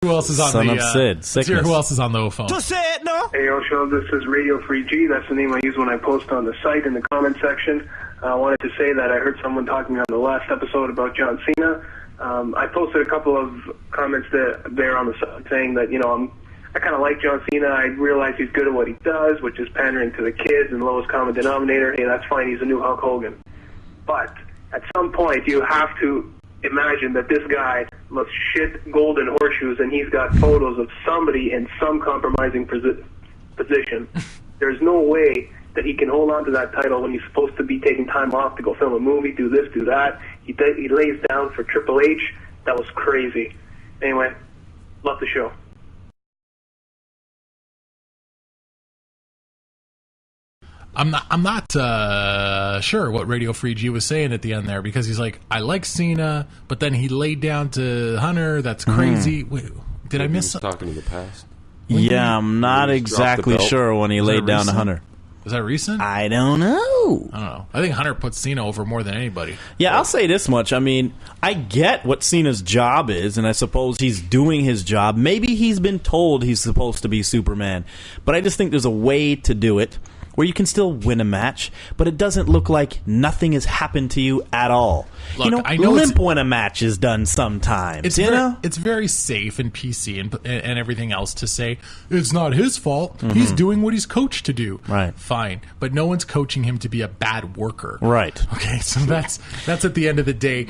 who else is on Son the of Sid. let's hear who else is on the phone. To say it, no. Hey, yo, show, this is Radio Free G. That's the name I use when I post on the site in the comment section. I wanted to say that I heard someone talking on the last episode about John Cena. I posted a couple of comments there on the site saying that, I kind of like John Cena. I realize he's good at what he does, which is pandering to the kids and lowest common denominator. Hey, that's fine. He's a new Hulk Hogan. But at some point, you have to imagine that this guy must shit golden horseshoes, and he's got photos of somebody in some compromising position. There's no way that he can hold on to that title when he's supposed to be taking time off to go film a movie, do this, do that. He lays down for Triple H. That was crazy. Anyway, love the show. I'm not sure what Radio Free G was saying at the end there, because he's like, I like Cena, but then he laid down to Hunter. That's crazy. Wait, did I miss something? Talking to the past. Yeah, I'm not exactly sure when he laid down to Hunter. Was that recent? I don't know. I think Hunter puts Cena over more than anybody. Yeah, I'll say this much. I mean, I get what Cena's job is, and I suppose he's doing his job. Maybe he's been told he's supposed to be Superman, but I just think there's a way to do it where you can still win a match, but it doesn't look like nothing has happened to you at all. Look, I know limp when a match is done sometimes. It's very safe and PC and everything else to say it's not his fault. Mm-hmm. He's doing what he's coached to do. Right. Fine, but no one's coaching him to be a bad worker. Right. Okay, so that's at the end of the day.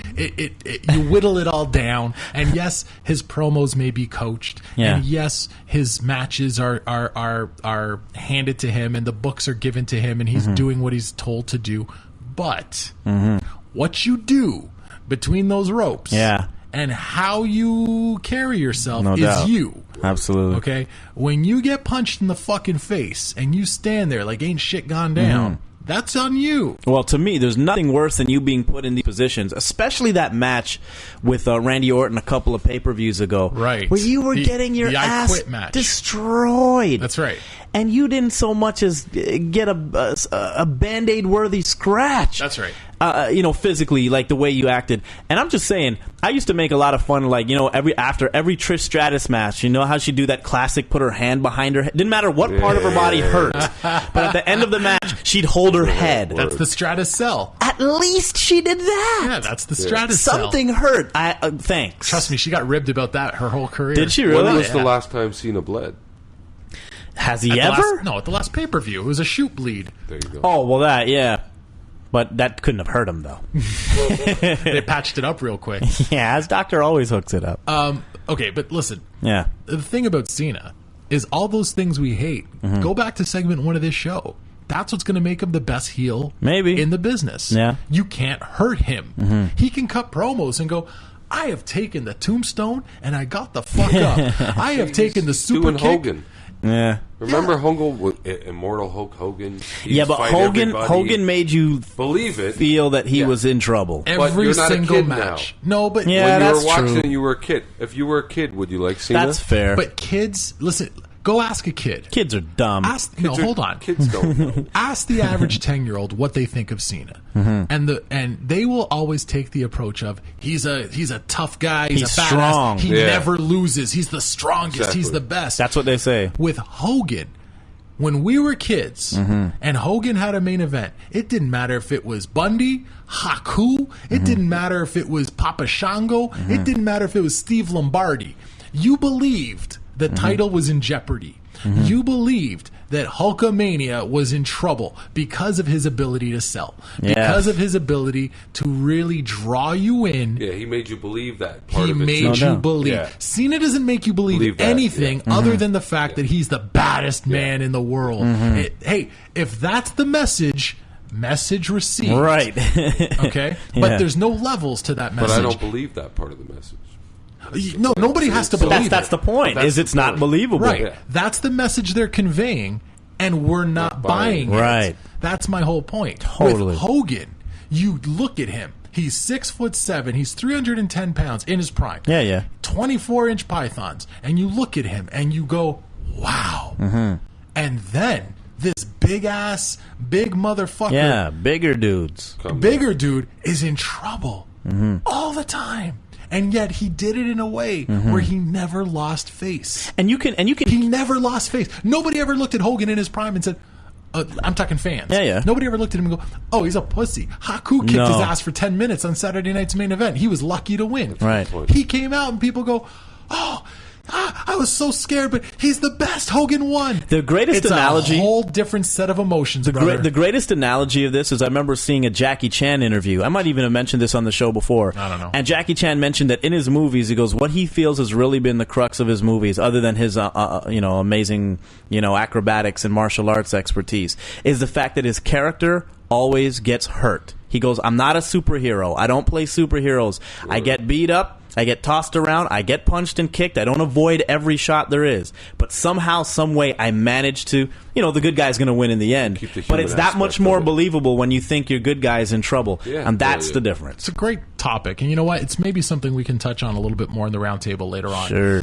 You whittle it all down, and yes, his promos may be coached, and yes, his matches are handed to him, and the books are given to him, and he's doing what he's told to do. But what you do between those ropes and how you carry yourself is you. Absolutely. Okay? When you get punched in the fucking face and you stand there like ain't shit gone down, that's on you. Well, to me, there's nothing worse than you being put in these positions, especially that match with Randy Orton a couple of pay-per-views ago. Right. Where you were getting your ass destroyed. That's right. And you didn't so much as get a Band-Aid worthy scratch. That's right. Physically, like the way you acted. And I'm just saying, I used to make a lot of fun, like, after every Trish Stratus match, how she'd do that classic, put her hand behind her head. Didn't matter what part of her body hurt. But at the end of the match, she'd hold her head. That's the Stratus cell. At least she did that. Yeah, that's the Stratus cell. Something hurt. Thanks. Trust me, she got ribbed about that her whole career. Did she really? When was the last time Cena bled? Has he ever? At the last pay-per-view. It was a shoot bleed. There you go. Oh, well, but that couldn't have hurt him, though. They patched it up real quick. Yeah, as Doctor always hooks it up. Okay, but listen. Yeah. The thing about Cena is all those things we hate. Go back to segment 1 of this show. That's what's going to make him the best heel in the business. Yeah. You can't hurt him. He can cut promos and go, I have taken the tombstone and I got the fuck up. I have taken the super kick. Hogan. Yeah. Remember Hogan, Immortal Hulk Hogan? But Hogan made you believe it, feel that he was in trouble. Every single match. Now. No, but when you were watching it, you were a kid. If you were a kid, would you like Cena? That's fair. But kids, listen. Go ask a kid. Kids are dumb. Hold on. Kids don't know. Ask the average 10-year-old what they think of Cena, and they will always take the approach of he's a tough guy. He's a badass. Strong. He never loses. He's the strongest. Exactly. He's the best. That's what they say. With Hogan, when we were kids and Hogan had a main event, it didn't matter if it was Bundy, Haku. It didn't matter if it was Papa Shango. It didn't matter if it was Steve Lombardi. You believed the title was in jeopardy. You believed that Hulkamania was in trouble because of his ability to sell, because of his ability to really draw you in. Yeah, he made you believe that part he of it. made too. you believe. Yeah. Cena doesn't make you believe anything other than the fact that he's the baddest man in the world. Hey, if that's the message received. Right. Okay? But there's no levels to that message. But I don't believe that part of the message. No, nobody has to believe it. That's the point. It's not believable. Right. Yeah. That's the message they're conveying, and we're not buying it. Right. That's my whole point. Totally. With Hogan, you look at him. He's 6'7". He's 310 pounds in his prime. Yeah. 24-inch pythons, and you look at him and you go, "Wow!" And then this big motherfucker, bigger dudes, bigger dude is in trouble all the time. and yet he did it in a way where he never lost face. And you can. He never lost face. Nobody ever looked at Hogan in his prime and said, I'm talking fans. Yeah. Nobody ever looked at him and go, oh, he's a pussy. Haku kicked his ass for 10 minutes on Saturday night's main event. He was lucky to win. Right. He came out and people go, I was so scared, but he's the best. Hogan won. The greatest analogy. It's a whole different set of emotions, brother. The greatest analogy of this is I remember seeing a Jackie Chan interview. I might even have mentioned this on the show before. I don't know. And Jackie Chan mentioned that in his movies, he goes, what he feels has really been the crux of his movies, other than his amazing acrobatics and martial arts expertise, is the fact that his character always gets hurt. He goes, I'm not a superhero. I don't play superheroes. I get beat up. I get tossed around, I get punched and kicked, I don't avoid every shot there is. But somehow, some way, I manage to, the good guy's going to win in the end. But it's that much more believable when you think your good guy's in trouble. Yeah, and that's the difference. It's a great topic. And you know what? It's maybe something we can touch on a little bit more in the roundtable later on. Sure.